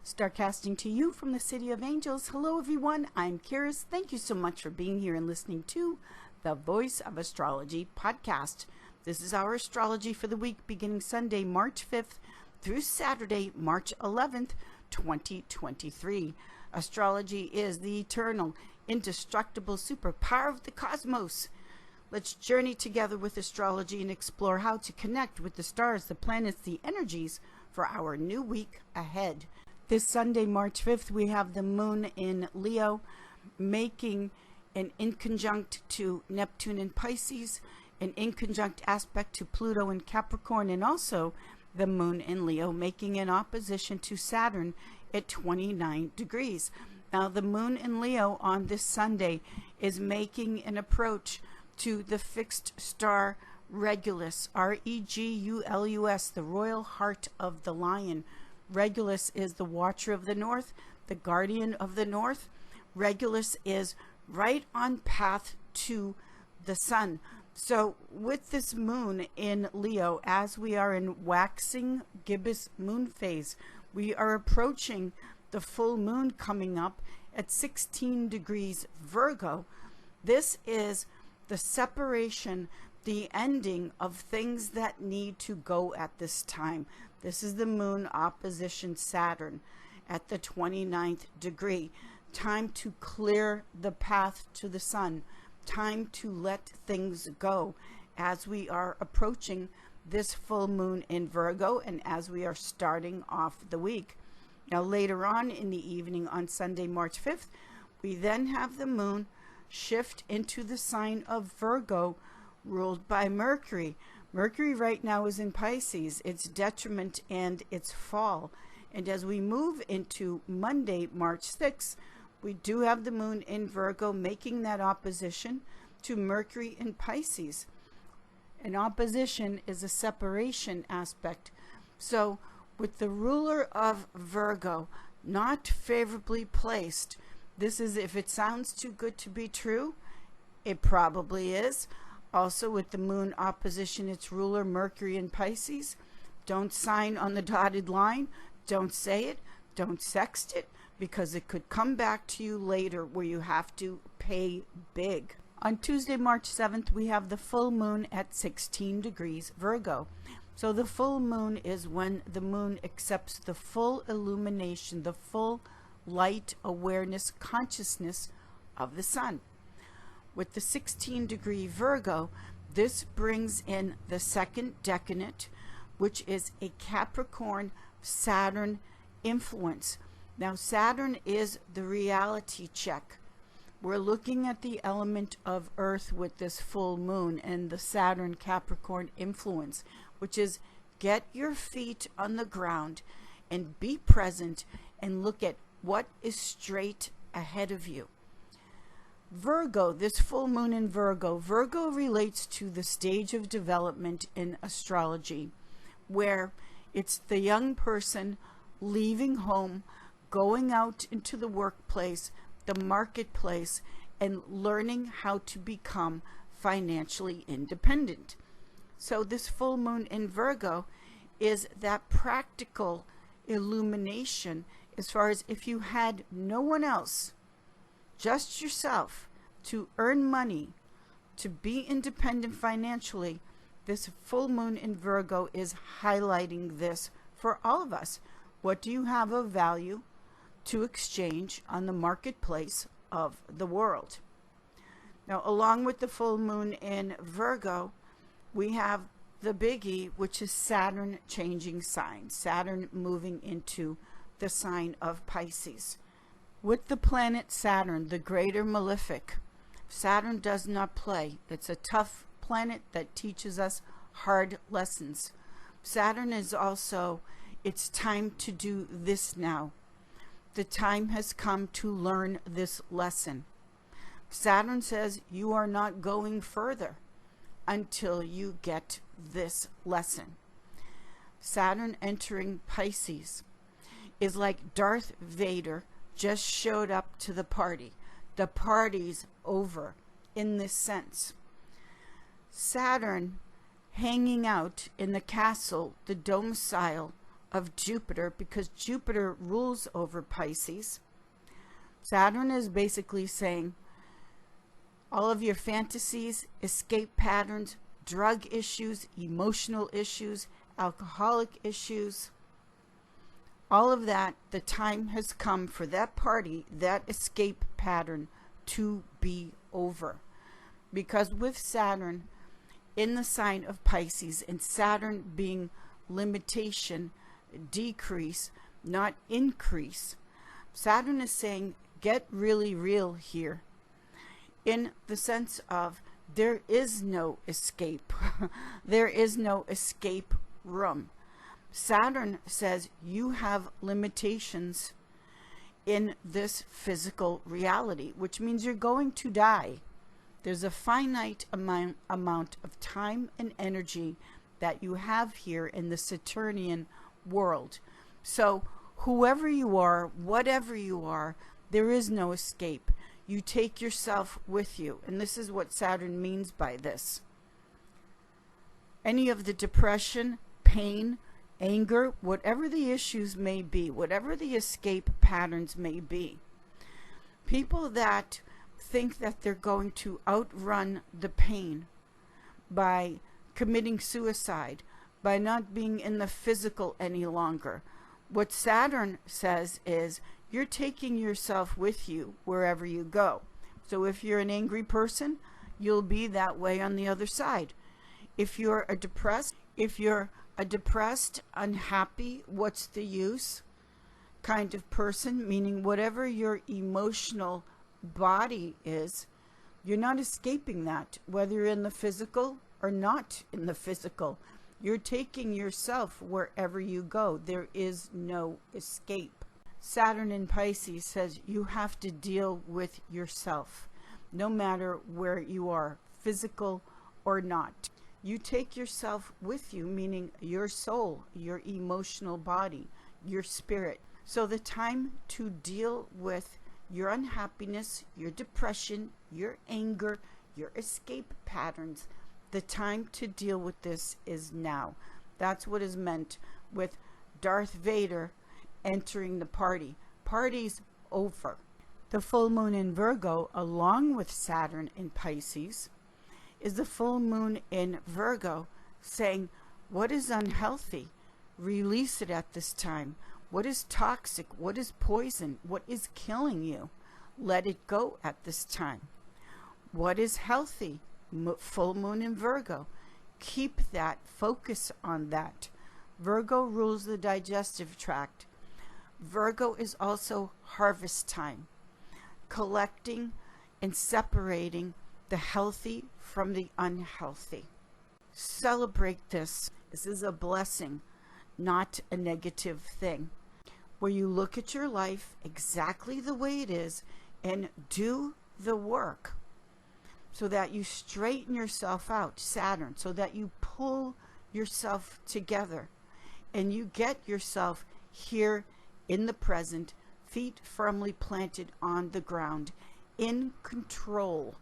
Starcasting to you from the City of Angels. Hello everyone, I'm Kiris. Thank you so much for being here and listening to the Voice of Astrology podcast. This is our astrology for the week beginning Sunday, March 5th through Saturday, March 11th, 2023. Astrology is the eternal, indestructible superpower of the cosmos. Let's journey together with astrology and explore how to connect with the stars, the planets, the energies for our new week ahead. This Sunday, March 5th, we have the moon in Leo making an inconjunct to Neptune in Pisces, an inconjunct aspect to Pluto in Capricorn, and also the moon in Leo making an opposition to Saturn at 29 degrees. Now, the moon in Leo on this Sunday is making an approach to the fixed star Regulus, Regulus, the royal heart of the lion. Regulus is the watcher of the north, the guardian of the north. Regulus is right on path to the sun. So with this moon in Leo, as we are in waxing gibbous moon phase, we are approaching the full moon coming up at 16 degrees Virgo. This is the separation, the ending of things that need to go at this time. This is the moon opposition Saturn at the 29th degree. Time to clear the path to the sun. Time to let things go as we are approaching this full moon in Virgo and as we are starting off the week. Now later on in the evening on Sunday, March 5th, we then have the moon shift into the sign of Virgo, ruled by Mercury. Mercury right now is in Pisces, its detriment and its fall. And as we move into Monday, March 6th, we do have the moon in Virgo making that opposition to Mercury in Pisces. An opposition is a separation aspect. So with the ruler of Virgo not favorably placed, this is, if it sounds too good to be true, it probably is. Also with the moon opposition its ruler Mercury in Pisces, don't sign on the dotted line, don't say it, don't sext it, because it could come back to you later where you have to pay big. On Tuesday, March 7th, we have the full moon at 16 degrees Virgo. So the full moon is when the moon accepts the full illumination, the full light awareness consciousness of the sun. With the 16 degree Virgo, this brings in the second decanate, which is a Capricorn Saturn influence. Now Saturn is the reality check. We're looking at the element of Earth with this full moon and the Saturn Capricorn influence, which is get your feet on the ground and be present and look at what is straight ahead of you. Virgo, this full moon in Virgo, Virgo relates to the stage of development in astrology where it's the young person leaving home, going out into the workplace, the marketplace, and learning how to become financially independent. So this full moon in Virgo is that practical illumination as far as if you had no one else, just yourself, to earn money, to be independent financially, this full moon in Virgo is highlighting this for all of us. What do you have of value to exchange on the marketplace of the world? Now, along with the full moon in Virgo, we have the biggie, which is Saturn changing signs, Saturn moving into the sign of Pisces. With the planet Saturn, the greater malefic, Saturn does not play. It's a tough planet that teaches us hard lessons. Saturn is also, it's time to do this now. The time has come to learn this lesson. Saturn says you are not going further until you get this lesson. Saturn entering Pisces is like Darth Vader just showed up to the party. The party's over in this sense. Saturn hanging out in the castle, the domicile of Jupiter, because Jupiter rules over Pisces. Saturn is basically saying all of your fantasies, escape patterns, drug issues, emotional issues, alcoholic issues, all of that, the time has come for that party, that escape pattern to be over. Because with Saturn in the sign of Pisces, and Saturn being limitation, decrease, not increase, Saturn is saying, get really real here. In the sense of there is no escape. There is no escape room. Saturn says you have limitations in this physical reality, which means you're going to die. There's a finite amount of time and energy that you have here in the Saturnian world. So whoever you are, whatever you are, there is no escape. You take yourself with you. And this is what Saturn means by this. Any of the depression, pain, anger, whatever the issues may be, whatever the escape patterns may be, people that think that they're going to outrun the pain by committing suicide, by not being in the physical any longer, what Saturn says is you're taking yourself with you wherever you go. So if you're an angry person, you'll be that way on the other side. If you're a depressed, unhappy, what's the use kind of person, meaning whatever your emotional body is, you're not escaping that, whether you're in the physical or not in the physical. You're taking yourself wherever you go. There is no escape. Saturn in Pisces says you have to deal with yourself, no matter where you are, physical or not. You take yourself with you, meaning your soul, your emotional body, your spirit. So the time to deal with your unhappiness, your depression, your anger, your escape patterns, the time to deal with this is now. That's what is meant with Darth Vader entering the party. Party's over. The full moon in Virgo, along with Saturn in Pisces, is the full moon in Virgo, saying what is unhealthy, release it at this time. What is toxic, what is poison, what is killing you, let it go at this time. What is healthy, full moon in Virgo, keep that, focus on that. Virgo rules the digestive tract. Virgo is also harvest time, collecting and separating the healthy from the unhealthy. Celebrate this. This is a blessing, not a negative thing. Where you look at your life exactly the way it is and do the work so that you straighten yourself out, Saturn, so that you pull yourself together and you get yourself here in the present, feet firmly planted on the ground, in control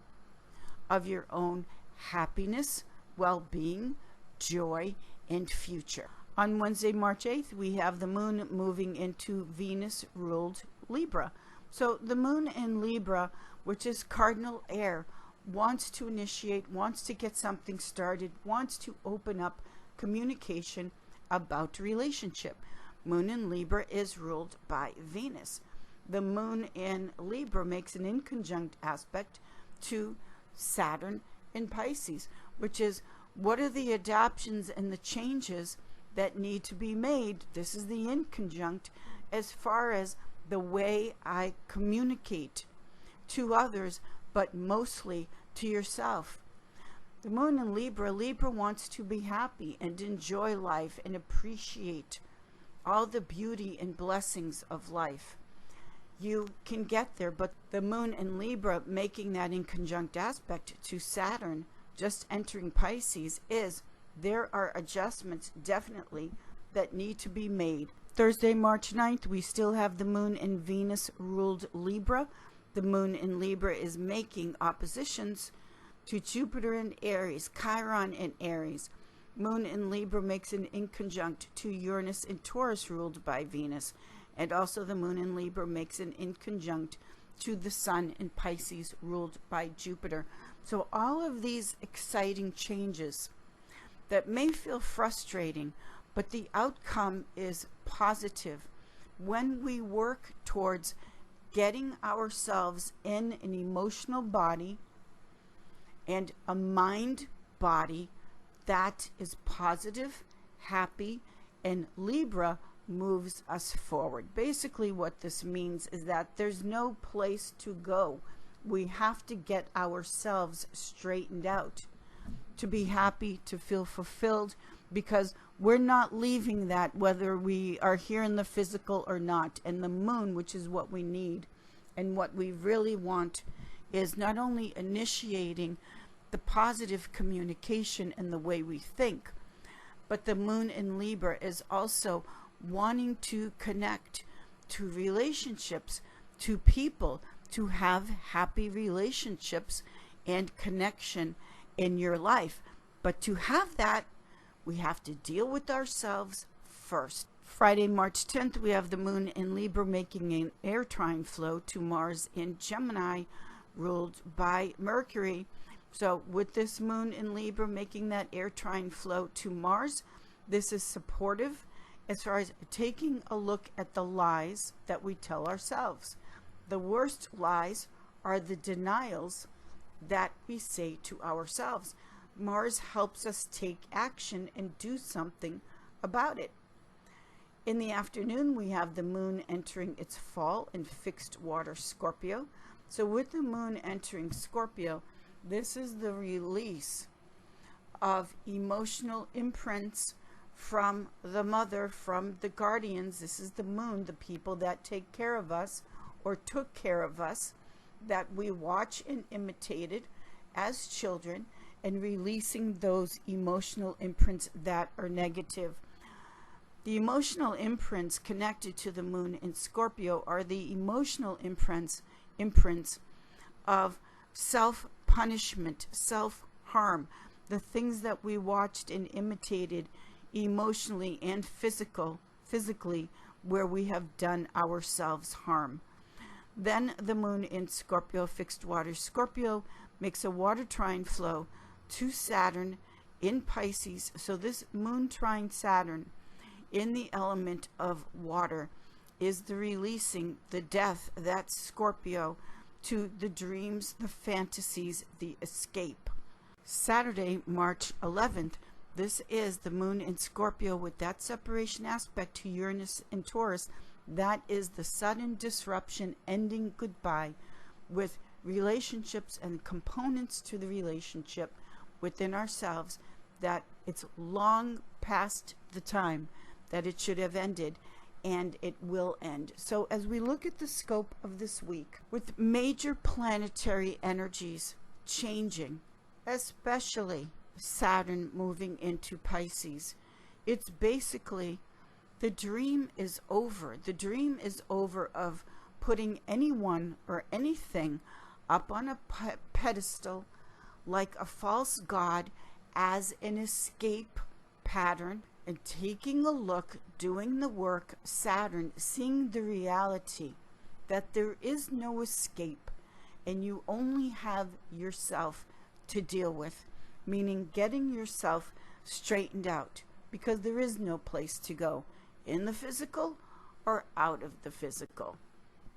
of your own happiness, well-being, joy, and future. On Wednesday, March 8th, we have the moon moving into Venus-ruled Libra. So the moon in Libra, which is cardinal air, wants to initiate, wants to get something started, wants to open up communication about relationship. Moon in Libra is ruled by Venus. The moon in Libra makes an inconjunct aspect to Saturn in Pisces, which is what are the adaptations and the changes that need to be made. This is the inconjunct as far as the way I communicate to others, but mostly to yourself. The moon in Libra, Libra wants to be happy and enjoy life and appreciate all the beauty and blessings of life. You can get there, but the moon in Libra making that inconjunct aspect to Saturn just entering Pisces is there are adjustments definitely that need to be made. Thursday, March 9th, we still have the moon in Venus-ruled Libra. The moon in Libra is making oppositions to Jupiter in Aries, Chiron in Aries. Moon in Libra makes an inconjunct to Uranus in Taurus ruled by Venus. And also the moon in Libra makes an inconjunct to the sun in Pisces ruled by Jupiter. So all of these exciting changes that may feel frustrating, but the outcome is positive when we work towards getting ourselves in an emotional body and a mind body that is positive, happy, and Libra moves us forward. Basically what this means is that there's no place to go. We have to get ourselves straightened out to be happy, to feel fulfilled, because we're not leaving that whether we are here in the physical or not. And the moon, which is what we need and what we really want, is not only initiating the positive communication and the way we think, but the moon in Libra is also wanting to connect to relationships, to people, to have happy relationships and connection in your life. But to have that, we have to deal with ourselves first. Friday, March 10th, we have the moon in Libra making an air trine flow to Mars in Gemini, ruled by Mercury. So with this moon in Libra making that air trine flow to Mars, this is supportive as far as taking a look at the lies that we tell ourselves. The worst lies are the denials that we say to ourselves. Mars helps us take action and do something about it. In the afternoon, we have the moon entering its fall in fixed water Scorpio. So with the moon entering Scorpio, this is the release of emotional imprints from the mother, from the guardians. This is the moon, the people that take care of us or took care of us, that we watch and imitated as children, and releasing those emotional imprints that are negative. The emotional imprints connected to the moon in Scorpio are the emotional imprints of self-punishment, self-harm, the things that we watched and imitated emotionally and physically, where we have done ourselves harm. Then the moon in Scorpio, fixed water Scorpio, makes a water trine flow to Saturn in Pisces. So this moon trine Saturn in the element of water is the releasing, the death, that's Scorpio, to the dreams, the fantasies, the escape. Saturday, March 11th, this is the moon in Scorpio with that separation aspect to Uranus and Taurus. That is the sudden disruption, ending goodbye with relationships and components to the relationship within ourselves, that it's long past the time that it should have ended, and it will end. So as we look at the scope of this week, with major planetary energies changing, especially Saturn moving into Pisces, it's basically the dream is over. The dream is over of putting anyone or anything up on a pedestal like a false god as an escape pattern, and taking a look, doing the work, Saturn, seeing the reality that there is no escape and you only have yourself to deal with, meaning getting yourself straightened out, because there is no place to go in the physical or out of the physical.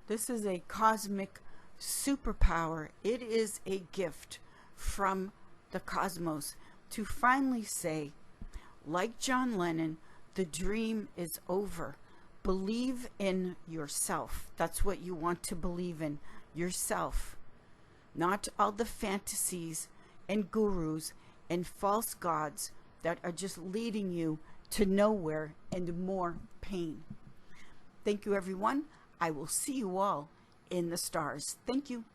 This is a cosmic superpower. It is a gift from the cosmos to finally say, like John Lennon, the dream is over. Believe in yourself. That's what you want to believe in, yourself. Not all the fantasies and gurus and false gods that are just leading you to nowhere and more pain. Thank you, everyone. I will see you all in the stars. Thank you.